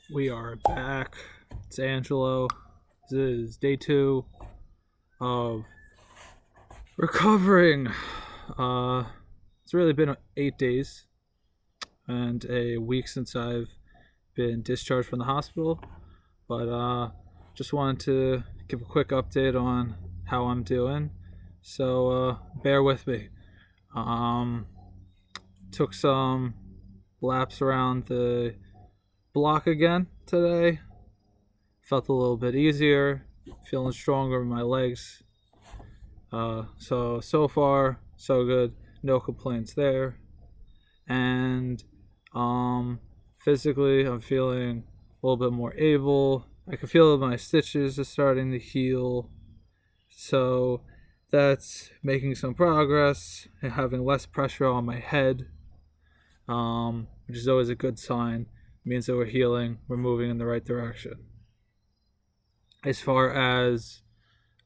We are back. It's Angelo. This is day 2 of recovering. It's really been 8 days and a week since I've been discharged from the hospital. But just wanted to give a quick update on how I'm doing. So bear with me. Took some laps around the block again today. Felt a little bit easier, feeling stronger in my legs. So far so good, no complaints there. And physically I'm feeling a little bit more able. I can feel that my stitches are starting to heal, so that's making some progress and having less pressure on my head, which is always a good sign. It means that we're healing, we're moving in the right direction. As far as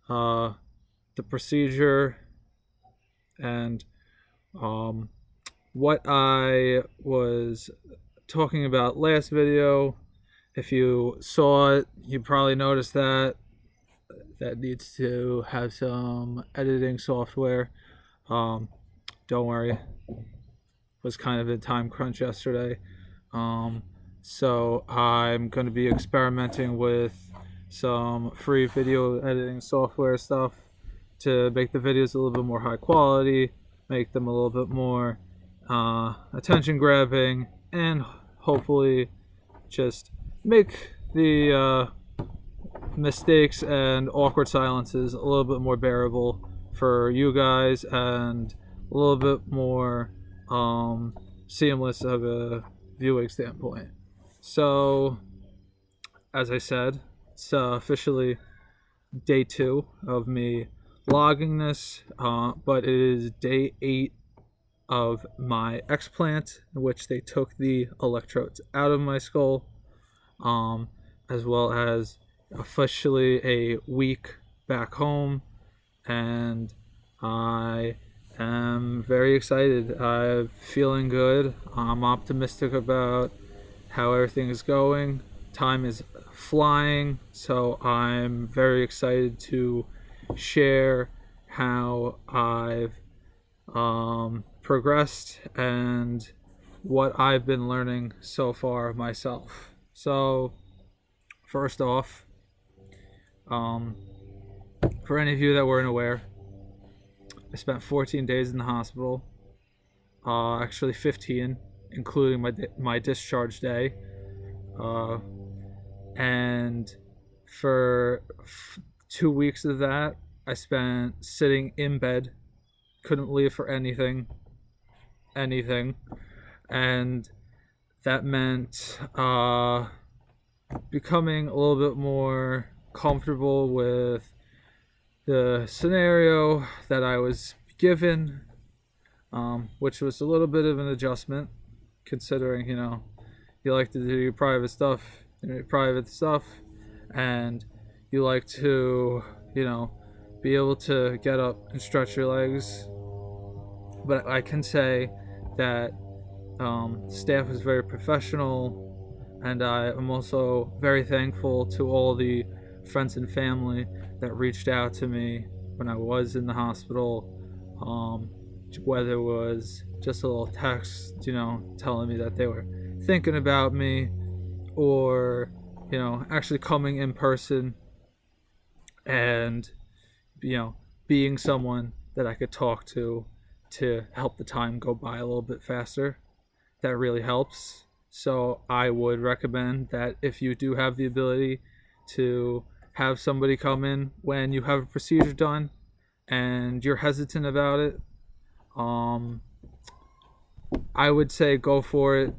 the procedure and what I was talking about last video, if you saw it, you probably noticed that needs to have some editing software. Don't worry, was kind of a time crunch yesterday. So I'm going to be experimenting with some free video editing software stuff to make the videos a little bit more high quality, make them a little bit more attention grabbing, and hopefully just make the mistakes and awkward silences a little bit more bearable for you guys and a little bit more seamless of a viewing standpoint. So, as I said, it's officially day 2 of me logging this, but it is day 8 of my explant, in which they took the electrodes out of my skull, as well as officially a week back home, and I am very excited. I'm feeling good. I'm optimistic about how everything is going. Time is flying, so I'm very excited to share how I've progressed and what I've been learning so far myself. So, first off, for any of you that weren't aware, I spent 14 days in the hospital. Actually 15, including my discharge day. And for 2 weeks of that, I spent sitting in bed, couldn't leave for anything, and that meant becoming a little bit more comfortable with the scenario that I was given, which was a little bit of an adjustment, considering you like to do your private stuff, and you like to be able to get up and stretch your legs. But I can say that staff is very professional, and I am also very thankful to all the friends and family that reached out to me when I was in the hospital, whether it was just a little text, telling me that they were thinking about me, or actually coming in person and being someone that I could talk to help the time go by a little bit faster. That really helps. So I would recommend that if you do have the ability to have somebody come in when you have a procedure done and you're hesitant about it, I would say go for it.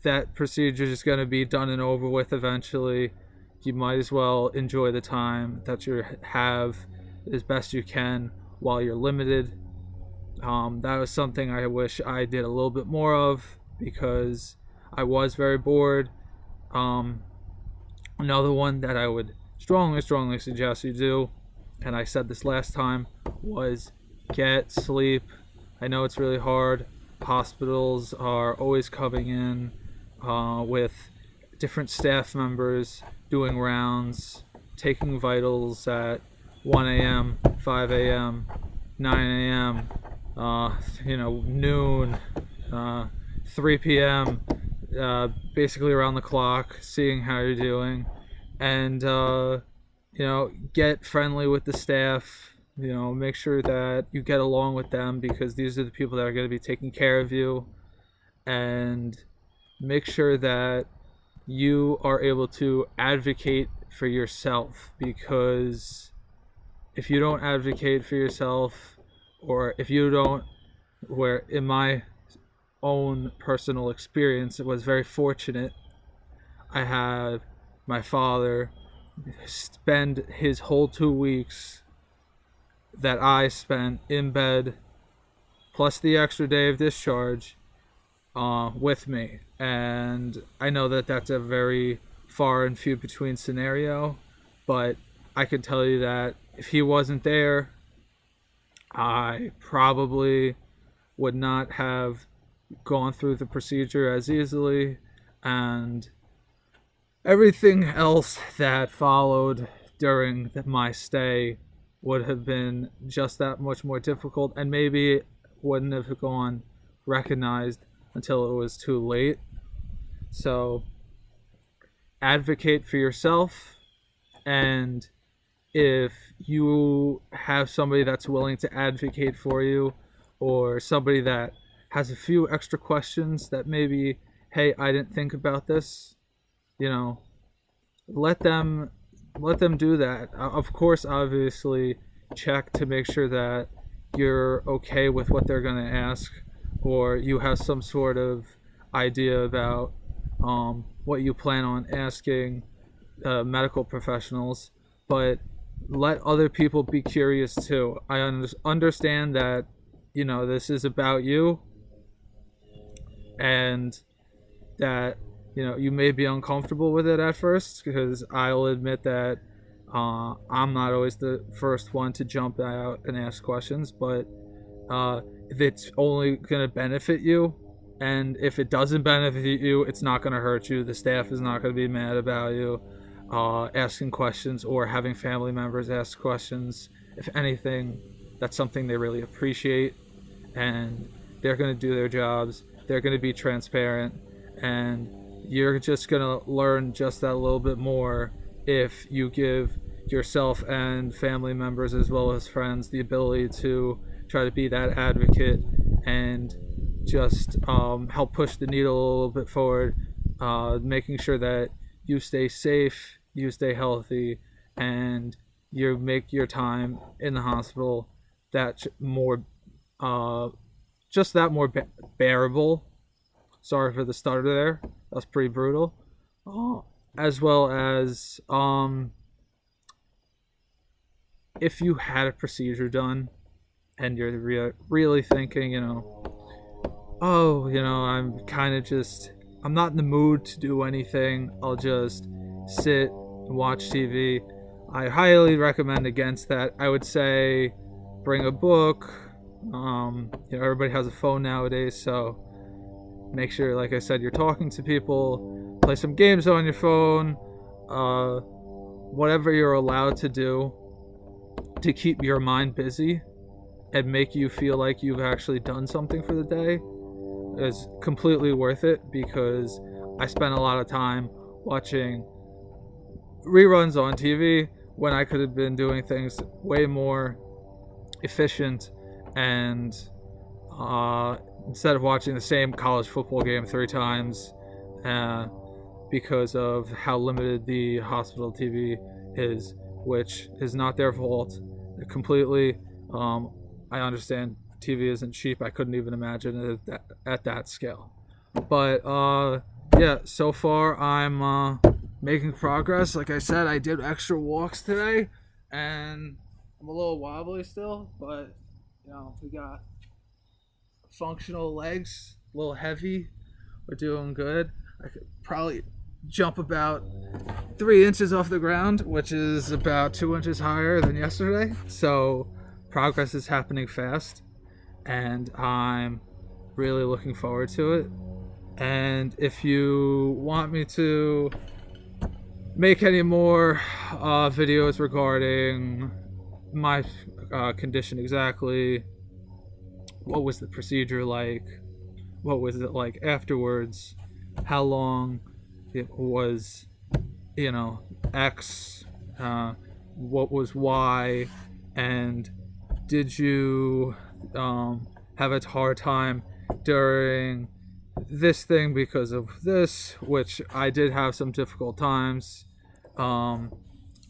That procedure is going to be done and over with eventually. You might as well enjoy the time that you have as best you can while you're limited. That was something I wish I did a little bit more of, because I was very bored. Another one that I would strongly suggest you do, and I said this last time, was get sleep. I know it's really hard. Hospitals are always coming in with different staff members doing rounds, taking vitals at 1 a.m., 5 a.m., 9 a.m., noon, 3 p.m., basically around the clock, seeing how you're doing, and get friendly with the staff. Make sure that you get along with them, because these are the people that are going to be taking care of you, and make sure that you are able to advocate for yourself, because if you don't advocate for yourself, or if you don't, where in my own personal experience, it was very fortunate. I had my father spend his whole 2 weeks that I spent in bed, plus the extra day of discharge, with me. And I know that that's a very far and few between scenario, but I can tell you that if he wasn't there, I probably would not have gone through the procedure as easily, and everything else that followed during my stay would have been just that much more difficult, and maybe wouldn't have gone recognized until it was too late. So advocate for yourself, and if you have somebody that's willing to advocate for you, or somebody that has a few extra questions that maybe, hey, I didn't think about this, let them do that. Of course, obviously, check to make sure that you're okay with what they're going to ask, or you have some sort of idea about what you plan on asking medical professionals. But let other people be curious too. I understand that this is about you, and that you may be uncomfortable with it at first, because I'll admit that I'm not always the first one to jump out and ask questions. But if it's only going to benefit you, and if it doesn't benefit you, it's not going to hurt you. The staff is not going to be mad about you asking questions, or having family members ask questions. If anything, that's something they really appreciate, and they're going to do their jobs. They're going to be transparent, and you're just going to learn just that little bit more if you give yourself and family members, as well as friends, the ability to try to be that advocate, and just help push the needle a little bit forward, making sure that you stay safe, you stay healthy, and you make your time in the hospital that more bearable. Sorry for the stutter there. That was pretty brutal. As well as if you had a procedure done and you're really thinking, I'm not in the mood to do anything, I'll just sit and watch TV. I highly recommend against that. I would say bring a book. Everybody has a phone nowadays, so make sure, like I said, you're talking to people. Play some games on your phone. Whatever you're allowed to do to keep your mind busy and make you feel like you've actually done something for the day is completely worth it, because I spent a lot of time watching reruns on TV when I could have been doing things way more efficient, and instead of watching the same college football game 3 times because of how limited the hospital TV is, which is not their fault completely. I understand TV isn't cheap. I couldn't even imagine it at that scale. But so far I'm making progress. Like I said, I did extra walks today, and I'm a little wobbly still, but we got functional legs, a little heavy. We're doing good. I could probably jump about 3 inches off the ground, which is about 2 inches higher than yesterday. So progress is happening fast, and I'm really looking forward to it. And if you want me to make any more videos regarding my condition exactly, what was the procedure like, what was it like afterwards, how long it was, X, what was Y, and did you have a hard time during this thing because of this, which I did have some difficult times. And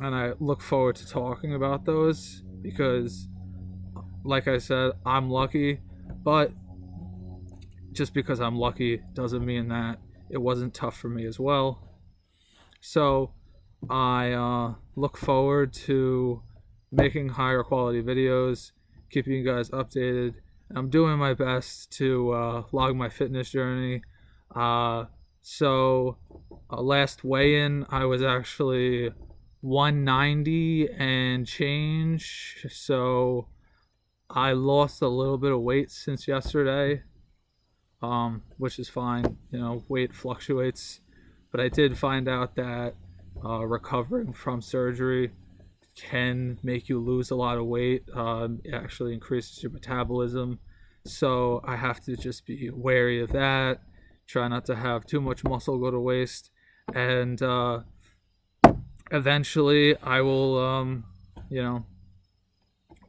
I look forward to talking about those because, like I said, I'm lucky, but just because I'm lucky doesn't mean that it wasn't tough for me as well. So I look forward to making higher quality videos, keeping you guys updated. I'm doing my best to log my fitness journey. So last weigh-in, I was actually 190 and change. So I lost a little bit of weight since yesterday, which is fine. Weight fluctuates. But I did find out that recovering from surgery can make you lose a lot of weight. It actually increases your metabolism. So I have to just be wary of that. Try not to have too much muscle go to waste. And eventually I will,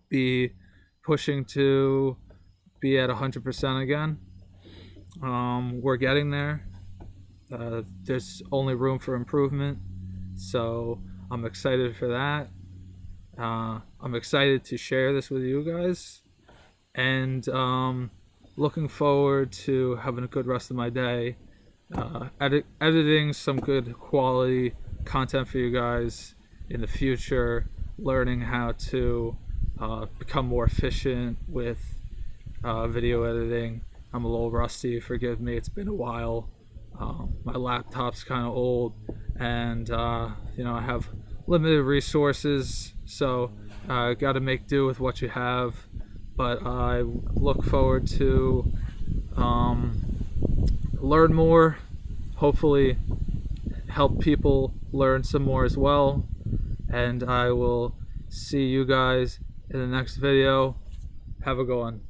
be pushing to be at 100% again. We're getting there. There's only room for improvement. So I'm excited for that. I'm excited to share this with you guys, and looking forward to having a good rest of my day, editing some good quality content for you guys in the future, learning how to become more efficient with video editing. I'm a little rusty, forgive me, it's been a while. My laptop's kind of old, and I have limited resources, so I got to make do with what you have. But I look forward to learn more, hopefully help people learn some more as well, and I will see you guys in the next video. Have a good one.